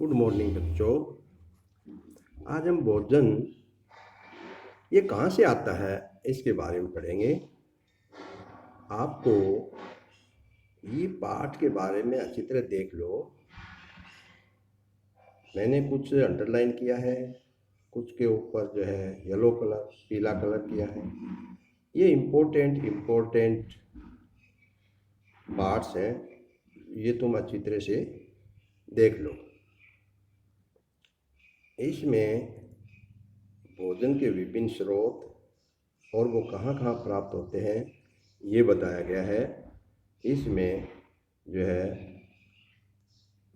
Good morning बच्चों। आज हम भोजन ये कहाँ से आता है इसके बारे में पढ़ेंगे। आपको ये पाठ के बारे में अच्छी तरह देख लो। मैंने कुछ अंडरलाइन किया है, कुछ के ऊपर जो है येलो कलर पीला कलर किया है। ये इम्पोर्टेंट पार्ट्स हैं, ये तुम अच्छी तरह से देख लो। इसमें भोजन के विभिन्न स्रोत और वो कहाँ कहाँ प्राप्त होते हैं ये बताया गया है। इसमें जो है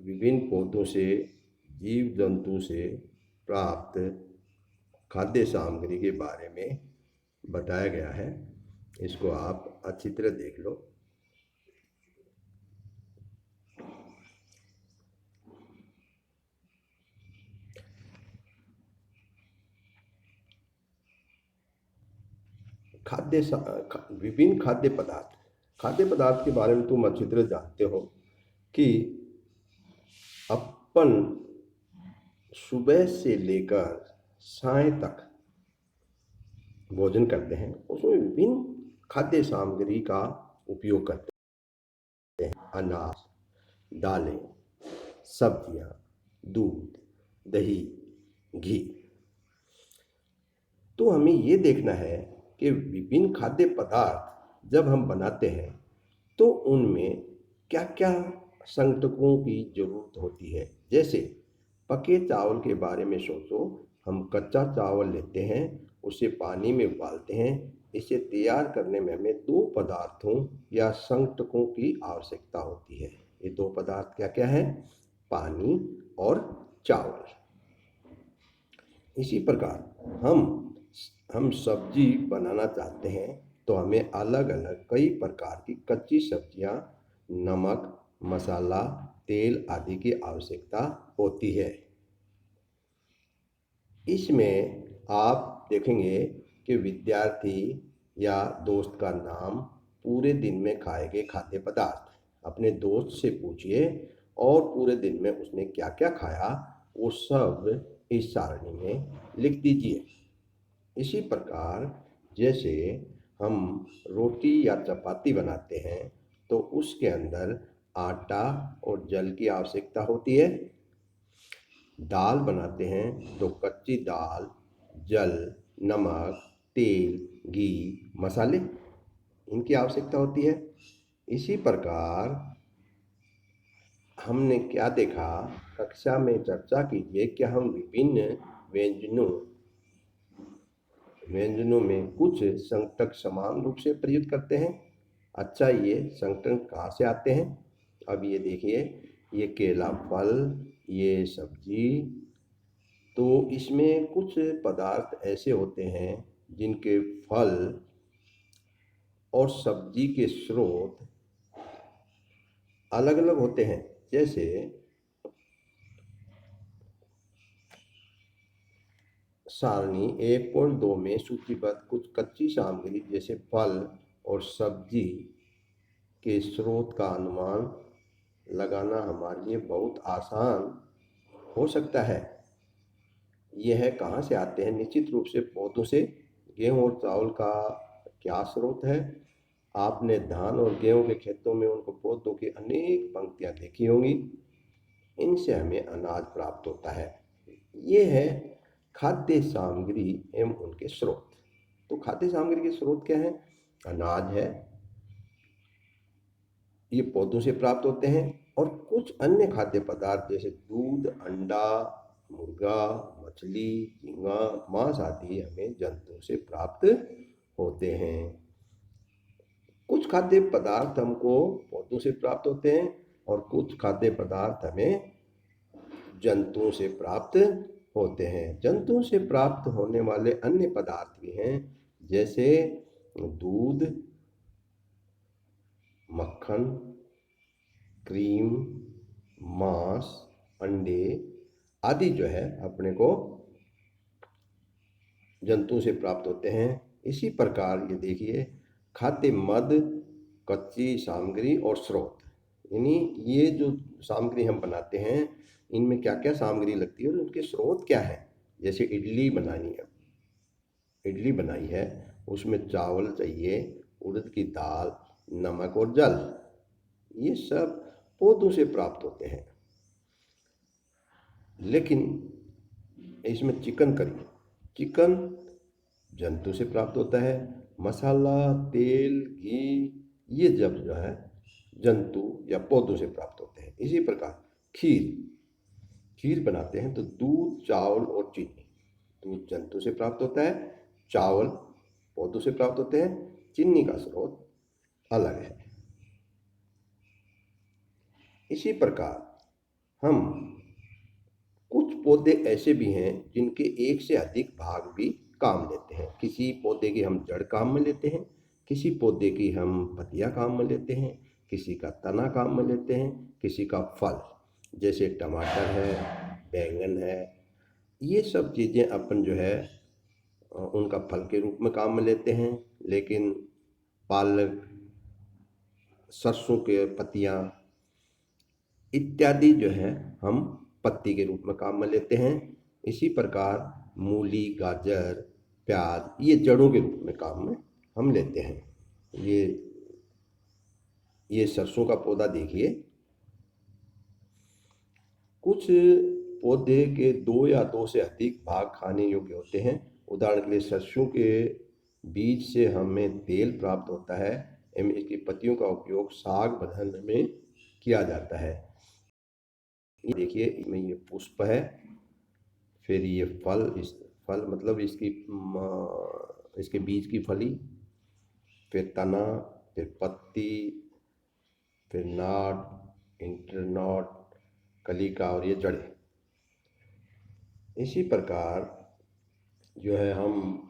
विभिन्न पौधों से, जीव जंतु से प्राप्त खाद्य सामग्री के बारे में बताया गया है। इसको आप अच्छी तरह देख लो। विभिन्न खाद्य पदार्थ के बारे में तुम अच्छी तरह जानते हो कि अपन सुबह से लेकर साय तक भोजन करते हैं, उसमें विभिन्न खाद्य सामग्री का उपयोग करते हैं। अनाज, दालें, सब्जियां, दूध, दही, घी। तो हमें ये देखना है कि विभिन्न खाद्य पदार्थ जब हम बनाते हैं तो उनमें क्या क्या संगठकों की जरूरत होती है। जैसे पके चावल के बारे में सोचो। हम कच्चा चावल लेते हैं, उसे पानी में उबालते हैं। इसे तैयार करने में हमें दो पदार्थों या संगठकों की आवश्यकता होती है। ये दो पदार्थ क्या क्या है? पानी और चावल। इसी प्रकार हम सब्जी बनाना चाहते हैं तो हमें अलग अलग कई प्रकार की कच्ची सब्जियां, नमक, मसाला, तेल आदि की आवश्यकता होती है। इसमें आप देखेंगे कि विद्यार्थी या दोस्त का नाम, पूरे दिन में खाए गए खाद्य पदार्थ अपने दोस्त से पूछिए और पूरे दिन में उसने क्या क्या खाया वो सब इस सारणी में लिख दीजिए। इसी प्रकार जैसे हम रोटी या चपाती बनाते हैं तो उसके अंदर आटा और जल की आवश्यकता होती है। दाल बनाते हैं तो कच्ची दाल, जल, नमक, तेल, घी, मसाले, इनकी आवश्यकता होती है। इसी प्रकार हमने क्या देखा, कक्षा में चर्चा कीजिए कि हम विभिन्न व्यंजनों में कुछ संगठक समान रूप से प्रयुक्त करते हैं। अच्छा, ये संगठन कहाँ से आते हैं? अब ये देखिए, ये केला फल, ये सब्जी। तो इसमें कुछ पदार्थ ऐसे होते हैं जिनके फल और सब्जी के स्रोत अलग अलग होते हैं। जैसे सारणी 1.2 में सूचीबद्ध कुछ कच्ची सामग्री जैसे फल और सब्जी के स्रोत का अनुमान लगाना हमारे लिए बहुत आसान हो सकता है। यह कहाँ से आते हैं? निश्चित रूप से पौधों से। गेहूं और चावल का क्या स्रोत है? आपने धान और गेहूं के खेतों में उनको पौधों की अनेक पंक्तियां देखी होंगी। इनसे हमें अनाज प्राप्त होता है। ये है खाद्य सामग्री एवं उनके स्रोत। तो खाद्य सामग्री के स्रोत क्या है? अनाज है, ये पौधों से प्राप्त होते हैं। और कुछ अन्य खाद्य पदार्थ जैसे दूध, अंडा, मुर्गा, मछली, झींगा, मांस आदि हमें जंतुओं से प्राप्त होते हैं। कुछ खाद्य पदार्थ हमको पौधों से प्राप्त होते हैं और कुछ खाद्य पदार्थ हमें जंतुओं से प्राप्त होते हैं। जंतुओं से प्राप्त होने वाले अन्य पदार्थ भी हैं, जैसे दूध, मक्खन, क्रीम, मांस, अंडे आदि जो है अपने को जंतुओं से प्राप्त होते हैं। इसी प्रकार ये देखिए, खाद्य मद, कच्ची सामग्री और स्रोत, यानी ये जो सामग्री हम बनाते हैं इनमें क्या क्या सामग्री लगती है और उनके स्रोत क्या है। जैसे इडली बनाई है, उसमें चावल चाहिए, उड़द की दाल, नमक और जल। ये सब पौधों से प्राप्त होते हैं। लेकिन इसमें चिकन जंतु से प्राप्त होता है। मसाला, तेल, घी, ये जब जो है जंतु या पौधों से प्राप्त होते हैं। इसी प्रकार खीर खीर बनाते हैं तो दूध, चावल और चीनी। दूध जंतु से प्राप्त होता है, चावल पौधों से प्राप्त होते हैं, चीनी का स्रोत अलग है। इसी प्रकार हम कुछ पौधे ऐसे भी हैं जिनके एक से अधिक भाग भी काम लेते हैं। किसी पौधे की हम जड़ काम में लेते हैं, किसी पौधे की हम पत्तियां काम में लेते हैं, किसी का तना काम में लेते हैं, किसी का फल, जैसे टमाटर है, बैंगन है। ये सब चीज़ें अपन जो है उनका फल के रूप में काम में लेते हैं। लेकिन पालक, सरसों के पत्तियां इत्यादि जो है हम पत्ती के रूप में काम में लेते हैं। इसी प्रकार मूली, गाजर, प्याज ये जड़ों के रूप में काम में हम लेते हैं। ये सरसों का पौधा देखिए। कुछ पौधे के दो या दो से अधिक भाग खाने योग्य होते हैं। उदाहरण के लिए सरसों के बीज से हमें तेल प्राप्त होता है एवं इसकी पत्तियों का उपयोग साग बनाने में किया जाता है। ये देखिए, इसमें ये पुष्प है, फिर ये फल, इस फल मतलब इसके बीज की फली, फिर तना, फिर पत्ती, फिर नाट, इंटरनॉट, कलिका और ये जड़ें। इसी प्रकार जो है हम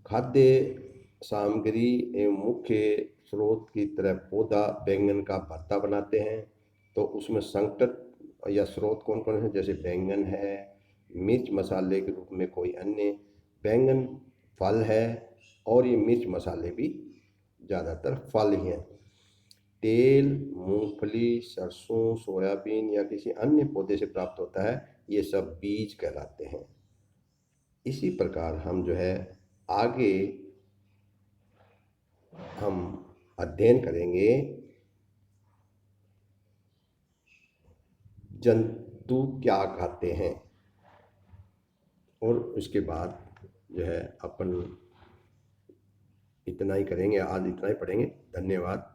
खाद्य सामग्री एवं मुख्य स्रोत की तरह पौधा बैंगन का भरता बनाते हैं। तो उसमें संकट या स्रोत कौन कौन है, जैसे बैंगन है, मिर्च मसाले के रूप में कोई अन्य, बैंगन फल है और ये मिर्च मसाले भी ज़्यादातर फल ही हैं। तेल मूंगफली, सरसों, सोयाबीन या किसी अन्य पौधे से प्राप्त होता है, ये सब बीज कहलाते हैं। इसी प्रकार हम जो है आगे हम अध्ययन करेंगे जंतु क्या खाते हैं, और उसके बाद जो है अपन इतना ही करेंगे, आज इतना ही पढ़ेंगे। धन्यवाद।